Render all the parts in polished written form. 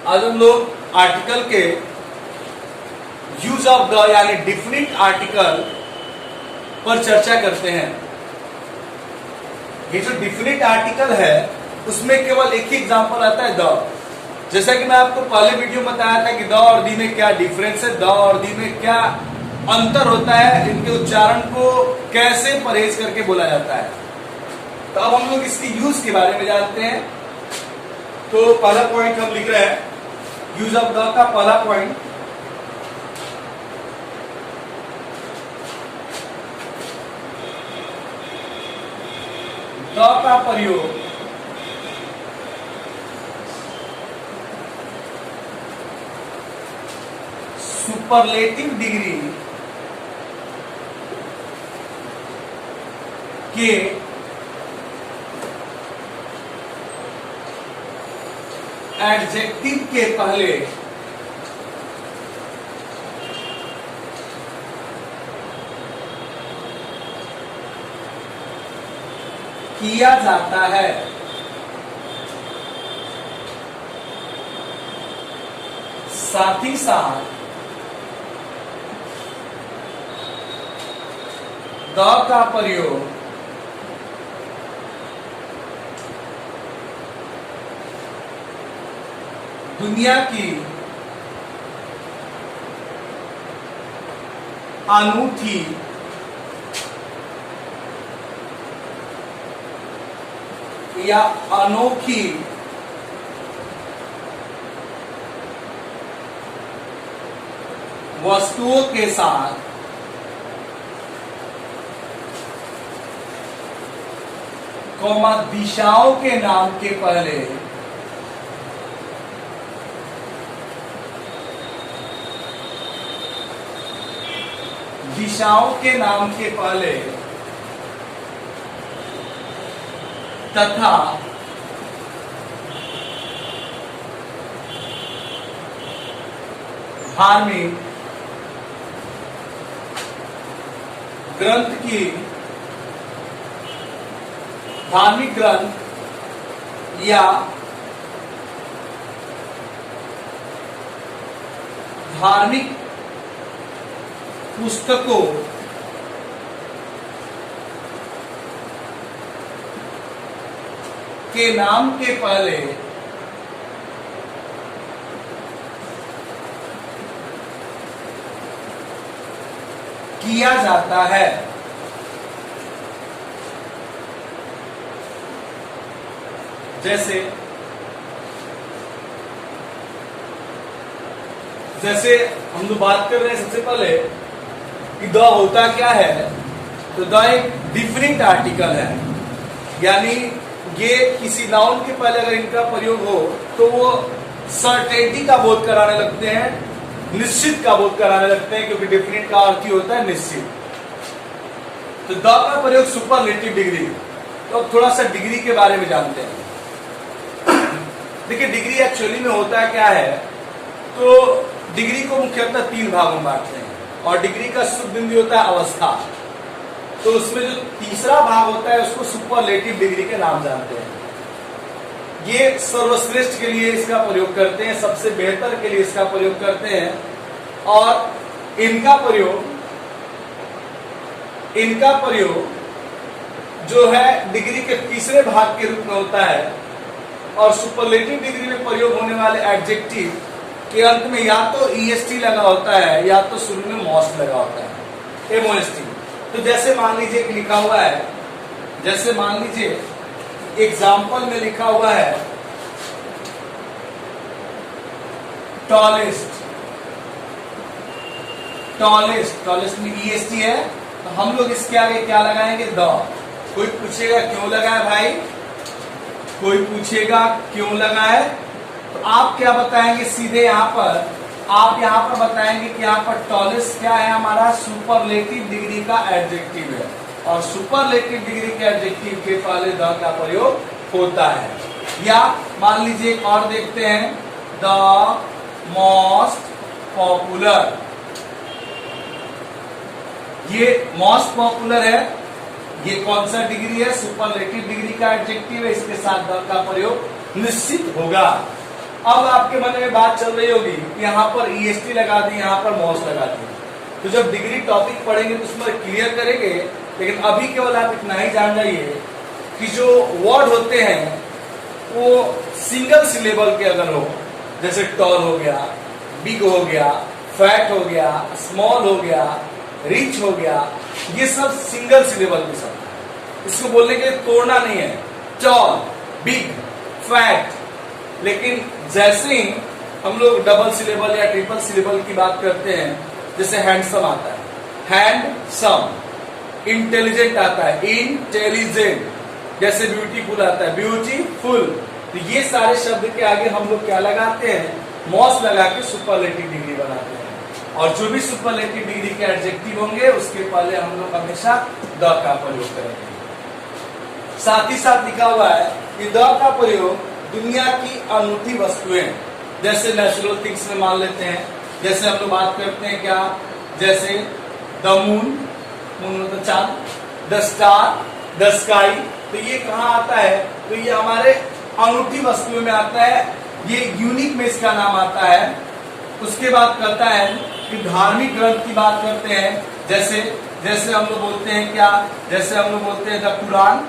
आज हम लोग आर्टिकल के यूज ऑफ द यानी डिफिनिट आर्टिकल पर चर्चा करते हैं। ये जो डिफिनिट आर्टिकल है उसमें केवल एक ही एग्जांपल आता है द। जैसा कि मैं आपको पहले वीडियो में बताया था कि द और दी में क्या डिफरेंस है, द और दी में क्या अंतर होता है, इनके उच्चारण को कैसे परहेज करके बोला जाता है। तो अब हम लोग इसके यूज के बारे में जानते हैं। तो पहला पॉइंट हम लिख रहे हैं, यूज ऑफ द का पहला पॉइंट, द का प्रयोग सुपरलेटिव डिग्री के एडजेक्टिव के पहले किया जाता है। साथ ही साथ द का प्रयोग दुनिया की अनूठी या अनोखी वस्तुओं के साथ दिशाओं के नाम के पहले दिशाओं के नाम के पहले तथा धार्मिक ग्रंथ की धार्मिक ग्रंथ या धार्मिक पुस्तकों के नाम के पहले किया जाता है। जैसे हम लोग बात कर रहे हैं सबसे पहले कि द होता क्या है। तो द एक डिफिनिट आर्टिकल है, यानी ये किसी नाउन के पहले अगर इनका प्रयोग हो तो वो सर्टेनिटी का बोध कराने लगते हैं, निश्चित का बोध कराने लगते हैं, क्योंकि डिफिनिट का अर्थ ही होता है निश्चित। तो द का प्रयोग सुपरलेटिव डिग्री। तो अब थोड़ा सा डिग्री के बारे में जानते हैं। देखिए डिग्री एक्चुअली में होता क्या है, तो डिग्री को मुख्यतः 3 भागों में बांटते हैं और डिग्री का शुद्ध बिंदु होता है अवस्था। तो उसमें जो तीसरा भाग होता है उसको सुपरलेटिव डिग्री के नाम जानते हैं। ये सर्वश्रेष्ठ के लिए इसका प्रयोग करते हैं, सबसे बेहतर के लिए इसका प्रयोग करते हैं और इनका प्रयोग जो है डिग्री के तीसरे भाग के रूप में होता है। और सुपरलेटिव डिग्री में प्रयोग होने वाले एडजेक्टिव के अंत में या तो ईएसटी लगा होता है या तो शुरू में मॉस्ट लगा होता है, एमओएसटी। तो जैसे मान लीजिए कि लिखा हुआ है, जैसे मान लीजिए एग्जाम्पल में लिखा हुआ है टॉलेस्ट में ईएसटी है, तो हम लोग इसके आगे क्या लगाएंगे, द। कोई पूछेगा क्यों लगाए भाई, कोई पूछेगा क्यों लगाए, तो आप क्या बताएंगे सीधे आप यहाँ पर बताएंगे कि यहाँ पर टॉलेस्ट क्या है, हमारा सुपरलेटिव डिग्री का एडजेक्टिव है और सुपरलेटिव डिग्री के एडजेक्टिव के पहले द का प्रयोग होता है। या मान लीजिए एक और देखते हैं, द मोस्ट पॉपुलर। ये मोस्ट पॉपुलर है, ये कौन सा डिग्री है, सुपरलेटिव डिग्री का एडजेक्टिव है, इसके साथ द का प्रयोग निश्चित होगा। अब आपके मन में बात चल रही होगी कि यहाँ पर EST लगा दी, यहाँ पर मॉस लगा दी, तो जब डिग्री टॉपिक पढ़ेंगे तो उसमें क्लियर करेंगे। लेकिन अभी केवल आप इतना ही जान जाइए कि जो वर्ड होते हैं वो सिंगल सिलेबल के अगर हो, जैसे टॉल हो गया, बिग हो गया, फैट हो गया, स्मॉल हो गया, रिच हो गया, ये सब सिंगल सिलेबल के शब्द है। इसको बोलने के लिए तोड़ना नहीं है, टॉल, बिग, फैट। लेकिन जैसे ही हम लोग डबल सिलेबल या ट्रिपल सिलेबल की बात करते हैं, जैसे हैंडसम आता है, हैंडसम, इंटेलिजेंट आता है, इंटेलिजेंट, जैसे ब्यूटीफुल आता है, ब्यूटीफुल। तो ये सारे शब्द के आगे हम लोग क्या लगाते हैं, मॉस लगा के सुपरलेटिव डिग्री बनाते हैं। और जो भी सुपरलेटिव डिग्री के एडजेक्टिव होंगे उसके पहले हम लोग हमेशा द का प्रयोग करेंगे। साथ ही साथ लिखा हुआ है कि द का प्रयोग दुनिया की अनूठी वस्तुएं, जैसे नेचुरल थिंग्स में मान लेते हैं। जैसे हम लोग बात करते हैं क्या, जैसे द मून, मून मतलब चांद, द स्टार, द स्काई, तो ये कहाँ आता है, तो ये हमारे अनूठी वस्तुओं में आता है, ये यूनिक में इसका नाम आता है। उसके बाद करता है कि धार्मिक ग्रंथ की बात करते हैं, जैसे जैसे हम लोग बोलते हैं क्या, जैसे हम लोग बोलते हैं द कुरान,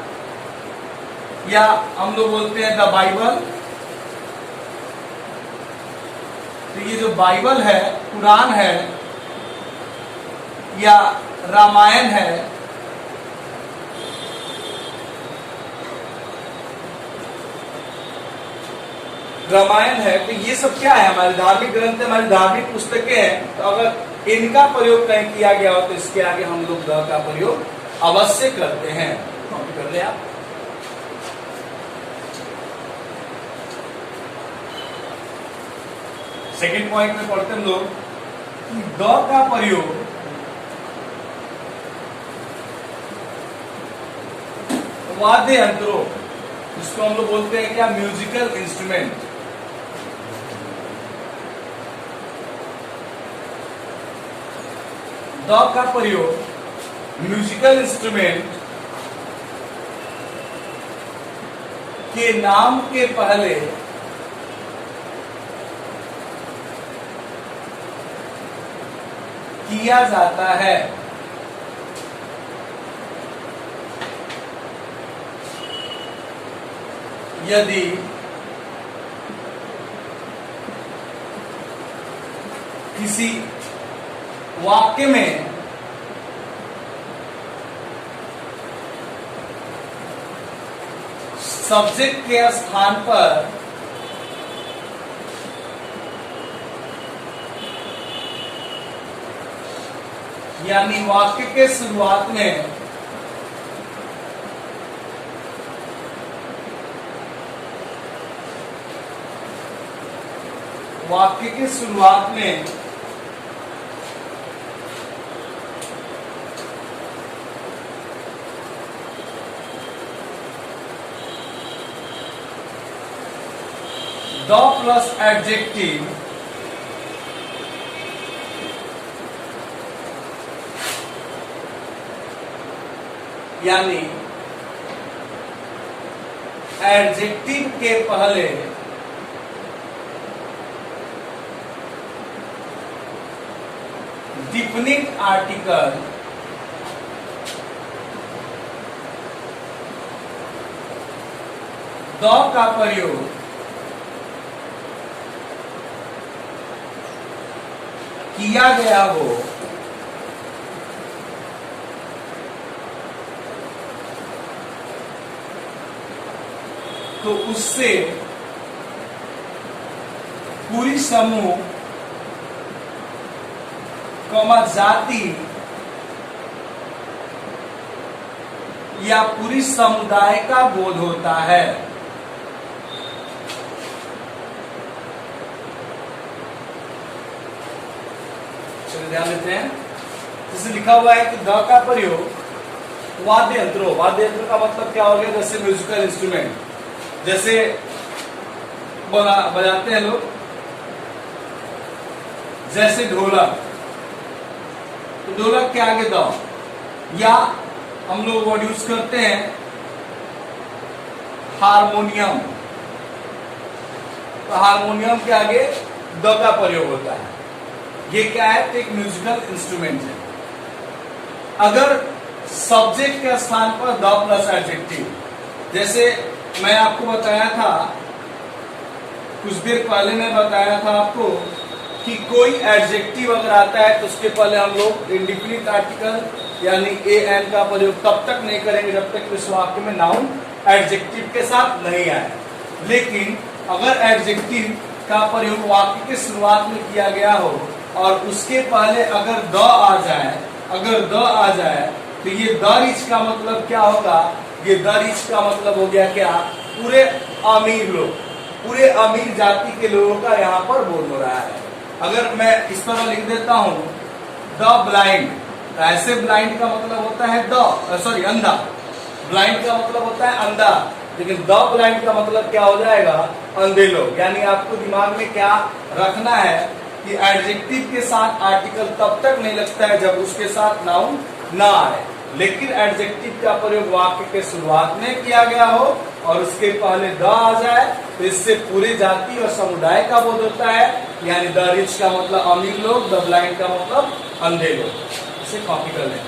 या हम लोग बोलते हैं द बाइबल। तो ये जो बाइबल है, कुरान है या रामायण है, रामायण है, तो ये सब क्या है, हमारे धार्मिक ग्रंथ है, हमारी धार्मिक पुस्तकें हैं। तो अगर इनका प्रयोग कहीं किया गया हो तो इसके आगे हम लोग द का प्रयोग अवश्य करते हैं। कॉपी कर ले आप। सेकेंड पॉइंट में पढ़ते हम लोग कि द का प्रयोग वाद्य यंत्रों, जिसको हम लोग बोलते हैं क्या, म्यूजिकल इंस्ट्रूमेंट, द का प्रयोग म्यूजिकल इंस्ट्रूमेंट के नाम के पहले किया जाता है। यदि किसी वाक्य में सब्जेक्ट के स्थान पर यानी वाक्य के शुरुआत में द प्लस एडजेक्टिव यानी एडजेक्टिव के पहले डिफिनिट आर्टिकल द का प्रयोग किया गया हो तो उससे पूरी समूह जाति या पूरी समुदाय का बोध होता है। चलिए ध्यान देते हैं। जैसे लिखा हुआ है कि द का प्रयोग वाद्य यंत्रों, वाद्य यंत्र का मतलब क्या हो गया, जैसे म्यूजिकल इंस्ट्रूमेंट, जैसे बजाते हैं लोग, जैसे ढोलक, तो ढोलक के आगे द, या हम लोग वर्ड यूज करते हैं हारमोनियम, तो तो हारमोनियम के आगे द का प्रयोग होता है। ये क्या है? तो एक म्यूजिकल इंस्ट्रूमेंट है। अगर सब्जेक्ट के स्थान पर द प्लस एडजेक्टिव, जैसे मैं आपको बताया था कुछ देर पहले, मैं बताया था आपको कि कोई एडजेक्टिव अगर आता है तो उसके पहले हम लोग इंडिफिनिट आर्टिकल यानी ए एन का प्रयोग तब तक नहीं करेंगे जब तक इस वाक्य में नाउन एडजेक्टिव के साथ नहीं आए। लेकिन अगर एडजेक्टिव का प्रयोग वाक्य की शुरुआत में किया गया हो और उसके पहले अगर द आ जाए, तो ये द रिच का मतलब क्या होगा? ये द रिच का मतलब हो गया क्या? पूरे अमीर लोग, पूरे अमीर जाति के लोगों का यहाँ पर बोल हो रहा है। अगर मैं इस तरह लिख देता हूं द ब्लाइंड, तो ऐसे ब्लाइंड का मतलब होता है अंधा। ब्लाइंड का मतलब होता है अंधा, लेकिन द ब्लाइंड का मतलब क्या हो जाएगा? अंधे लोग। यानी आपको दिमाग में क्या रखना है कि एडजेक्टिव के साथ आर्टिकल तब तक नहीं लगता है जब उसके साथ नाउन ना आए, लेकिन एडजेक्टिव का प्रयोग वाक्य के शुरुआत में किया गया हो और उसके पहले द आ जाए तो इससे पूरे जाति और समुदाय का बोध होता है। यानी द रिच का मतलब अमीर लोग, द ब्लाइंड का मतलब अंधे लोग। इसे कॉपी कर लें।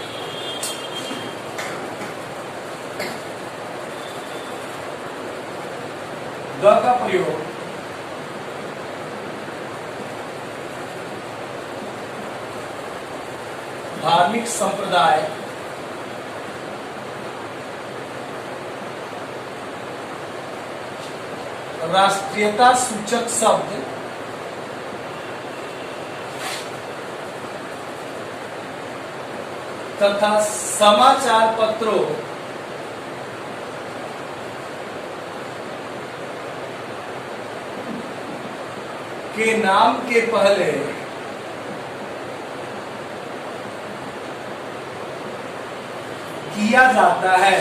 द का प्रयोग धार्मिक संप्रदाय, राष्ट्रीयता सूचक शब्द, तथा समाचार पत्रों के नाम के पहले किया जाता है।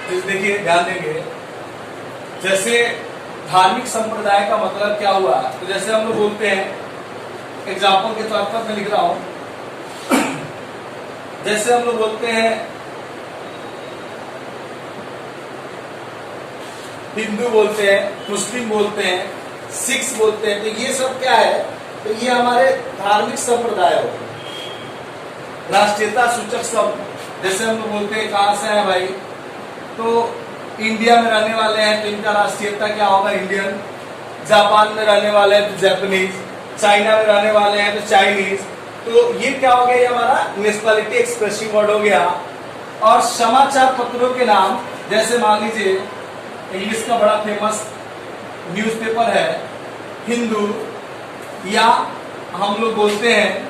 देखिए, ध्यान देंगे, जैसे धार्मिक संप्रदाय का मतलब क्या हुआ? तो जैसे हम लोग बोलते हैं, एग्जाम्पल के तौर पर मैं लिख रहा हूं, जैसे हम लोग बोलते हैं हिंदू बोलते हैं, मुस्लिम बोलते हैं, सिख बोलते हैं, तो ये सब क्या है? तो ये हमारे धार्मिक संप्रदाय हो गए। राष्ट्रीयता सूचक शब्द जैसे हम लोग बोलते हैं कहां से है भाई? तो इंडिया में रहने वाले हैं तो इनका राष्ट्रीयता क्या होगा? इंडियन। जापान में रहने वाले हैं तो जापानीज, चाइना में रहने वाले हैं तो चाइनीज। तो ये क्या हो गया? ये हमारा नेशनलिटी एक्सप्रेसिव वर्ड हो गया। और समाचार पत्रों के नाम, जैसे मान लीजिए इंग्लिश का बड़ा फेमस न्यूज़पेपर है हिंदू, या हम लोग बोलते हैं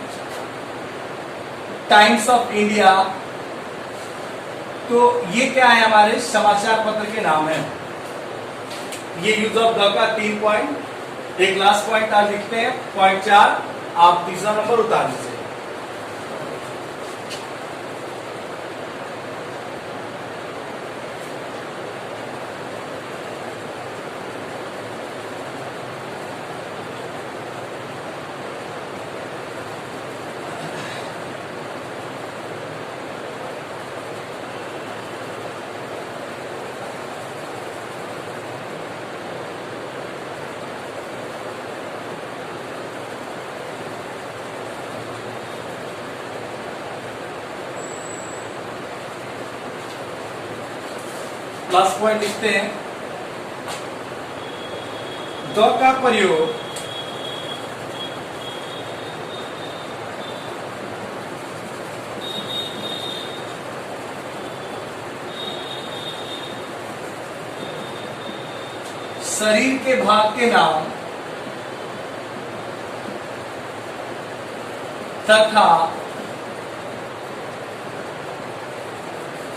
टाइम्स ऑफ इंडिया, तो ये क्या है? हमारे समाचार पत्र के नाम है। ये यूज ऑफ द का 3 पॉइंट, एक लास्ट पॉइंट आज लिखते हैं, पॉइंट 4, आप तीसरा नंबर उतार दीजिए। लास्ट पॉइंट लिखते हैं, द का प्रयोग शरीर के भाग के नाम तथा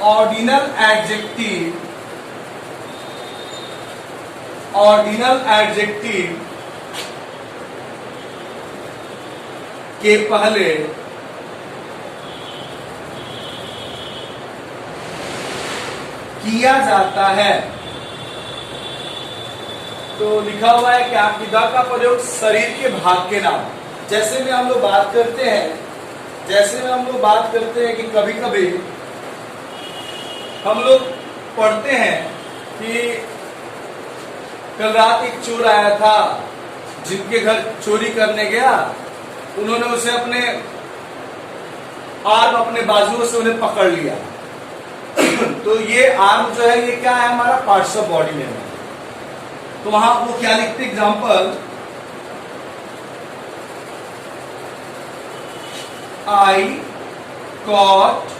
ऑर्डिनल एडजेक्टिव के पहले किया जाता है। तो लिखा हुआ है कि आप विधा का प्रयोग शरीर के भाग के नाम, जैसे में हम लोग बात करते हैं कि कभी कभी हम लोग पढ़ते हैं कि कल रात एक चोर आया था, जिनके घर चोरी करने गया, उन्होंने उसे अपने आर्म, अपने बाजुओं से उन्हें पकड़ लिया। तो ये आर्म जो है ये क्या है, हमारा पार्ट्स ऑफ बॉडी में है। तो वहां वो क्या लिखते, एग्जाम्पल, आई कॉट,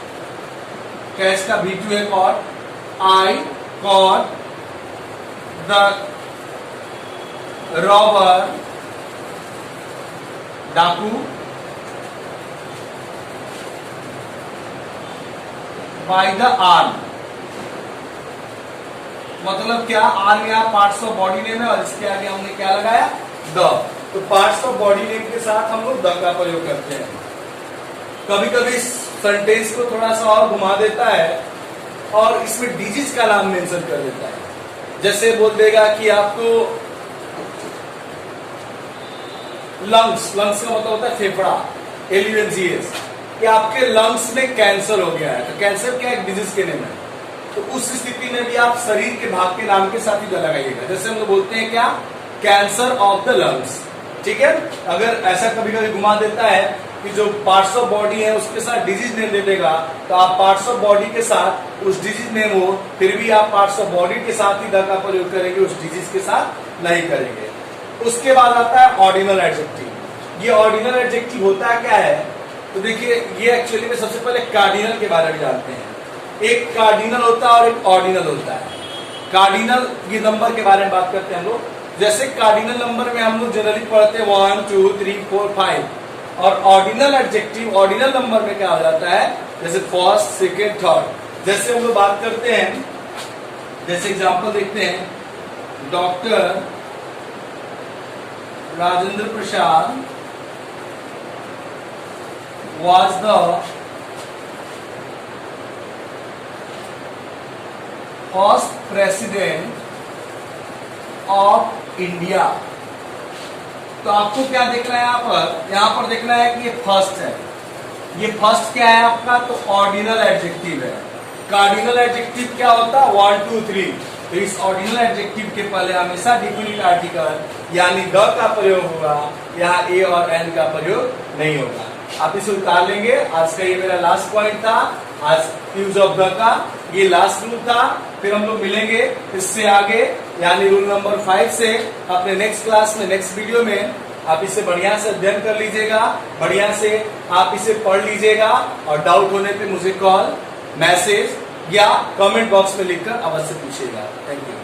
कैश का V2 है caught, I caught the robber, डाकू, बाय द आर्म। मतलब क्या, आर्म या पार्ट्स ऑफ बॉडी नेम है और इसके आगे हमने क्या लगाया, द। तो पार्ट्स ऑफ बॉडी नेम के साथ हम लोग द का प्रयोग करते हैं। कभी कभी सेंटेंस को थोड़ा सा और घुमा देता है और इसमें डिजीज का नाम मेंशन कर देता है। जैसे बोल देगा कि आपको लंग्स, लंग्स का मतलब होता है फेफड़ा, LUNGS, कि आपके लंग्स में कैंसर हो गया है। तो कैंसर क्या एक डिजीज के नेम है। तो उस स्थिति में भी आप शरीर के भाग के नाम के साथ ही द लगाइएगा। जैसे हम लोग बोलते हैं क्या, कैंसर ऑफ द लंग्स, ठीक है। अगर ऐसा कभी कभी घुमा देता है कि जो पार्ट्स ऑफ बॉडी है उसके साथ डिजीज नेम दे देगा, तो आप पार्ट्स ऑफ बॉडी के साथ उस डिजीज नेम हो, फिर भी आप पार्ट्स ऑफ बॉडी के साथ ही द का प्रयोग करेंगे, उस डिजीज के साथ नहीं करेंगे। उसके बाद आता है ऑर्डिनल एडजेक्टिव। ये ऑर्डिनल एडजेक्टिव होता क्या है, तो देखिए ये एक्चुअली में सबसे पहले कार्डिनल के बारे में जानते हैं। एक कार्डिनल होता है और एक ऑर्डिनल होता है। कार्डिनल ये नंबर के बारे में बात करते हैं हम लोग। जैसे कार्डिनल नंबर में हम लोग जनरली पढ़ते हैं 1 2 3 4 5, और ऑर्डिनल एडजेक्टिव ऑर्डिनल नंबर में क्या हो जाता है, जैसे फर्स्ट, सेकेंड, थर्ड। जैसे हम लोग बात करते हैं, जैसे एग्जांपल देखते हैं, doctor Rajendra Prasad was the first president of India। तो आपको क्या देखना है यहाँ पर देखना है कि ये फर्स्ट है। ये फर्स्ट क्या है आपका, तो ऑर्डिनल एडजेक्टिव है। कार्डिनल एडजेक्टिव क्या होता है, 1 2 3। तो इस ऑर्डिनल एडजेक्टिव के पहले हमेशा डिफिनिट आर्टिकल यानी द का प्रयोग होगा, यहाँ ए और एन का प्रयोग नहीं होगा। आप इसे उतार लेंगे। आज का ये मेरा लास्ट पॉइंट था, आज यूज ऑफ द का ये लास्ट रूल था। फिर हम लोग मिलेंगे इससे आगे, यानी रूल नंबर 5 से अपने नेक्स्ट क्लास में, नेक्स्ट वीडियो में। आप इसे बढ़िया से अध्ययन कर लीजिएगा, बढ़िया से आप इसे पढ़ लीजिएगा, और डाउट होने पे मुझे कॉल, मैसेज या कमेंट बॉक्स में लिखकर अवश्य पूछिएगा। Thank you.